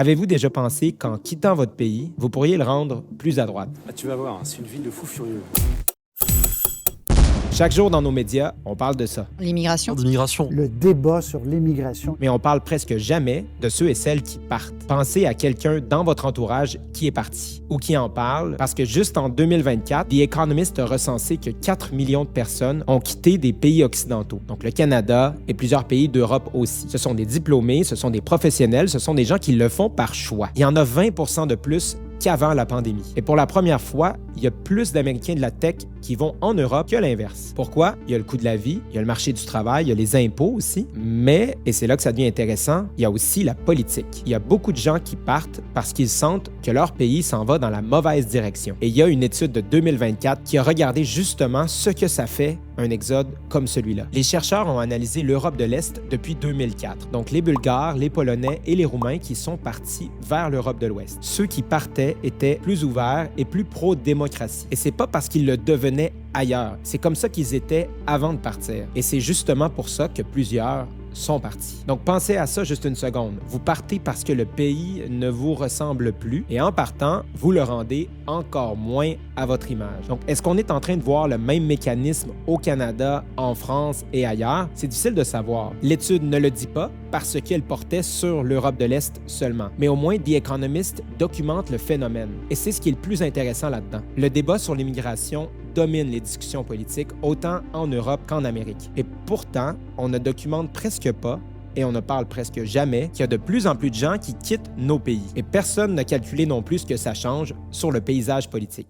Avez-vous déjà pensé qu'en quittant votre pays, vous pourriez le rendre plus à droite? Ah, tu vas voir, hein, c'est une ville de fous furieux. Chaque jour dans nos médias, on parle de ça. L'immigration. D'immigration. Le débat sur l'immigration. Mais on parle presque jamais de ceux et celles qui partent. Pensez à quelqu'un dans votre entourage qui est parti ou qui en parle, parce que juste en 2024, The Economist a recensé que 4 millions de personnes ont quitté des pays occidentaux, donc le Canada et plusieurs pays d'Europe aussi. Ce sont des diplômés, ce sont des professionnels, ce sont des gens qui le font par choix. Il y en a 20 de plus qu'avant la pandémie. Et pour la première fois, il y a plus d'Américains de la tech qui vont en Europe que l'inverse. Pourquoi? Il y a le coût de la vie, il y a le marché du travail, il y a les impôts aussi, mais, et c'est là que ça devient intéressant, il y a aussi la politique. Il y a beaucoup de gens qui partent parce qu'ils sentent que leur pays s'en va dans la mauvaise direction. Et il y a une étude de 2024 qui a regardé justement ce que ça fait un exode comme celui-là. Les chercheurs ont analysé l'Europe de l'Est depuis 2004, donc les Bulgares, les Polonais et les Roumains qui sont partis vers l'Europe de l'Ouest. Ceux qui partaient étaient plus ouverts et plus pro-démocratie. Et c'est pas parce qu'ils le devenaient ailleurs, c'est comme ça qu'ils étaient avant de partir. Et c'est justement pour ça que plusieurs sont partis. Donc pensez à ça juste une seconde. Vous partez parce que le pays ne vous ressemble plus et en partant, vous le rendez encore moins à votre image. Donc est-ce qu'on est en train de voir le même mécanisme au Canada, en France et ailleurs? C'est difficile de savoir. L'étude ne le dit pas parce qu'elle portait sur l'Europe de l'Est seulement. Mais au moins, The Economist documente le phénomène. Et c'est ce qui est le plus intéressant là-dedans. Le débat sur l'immigration domine les discussions politiques autant en Europe qu'en Amérique. Et pourtant, on ne documente presque pas et on ne parle presque jamais qu'il y a de plus en plus de gens qui quittent nos pays. Et personne n'a calculé non plus ce que ça change sur le paysage politique.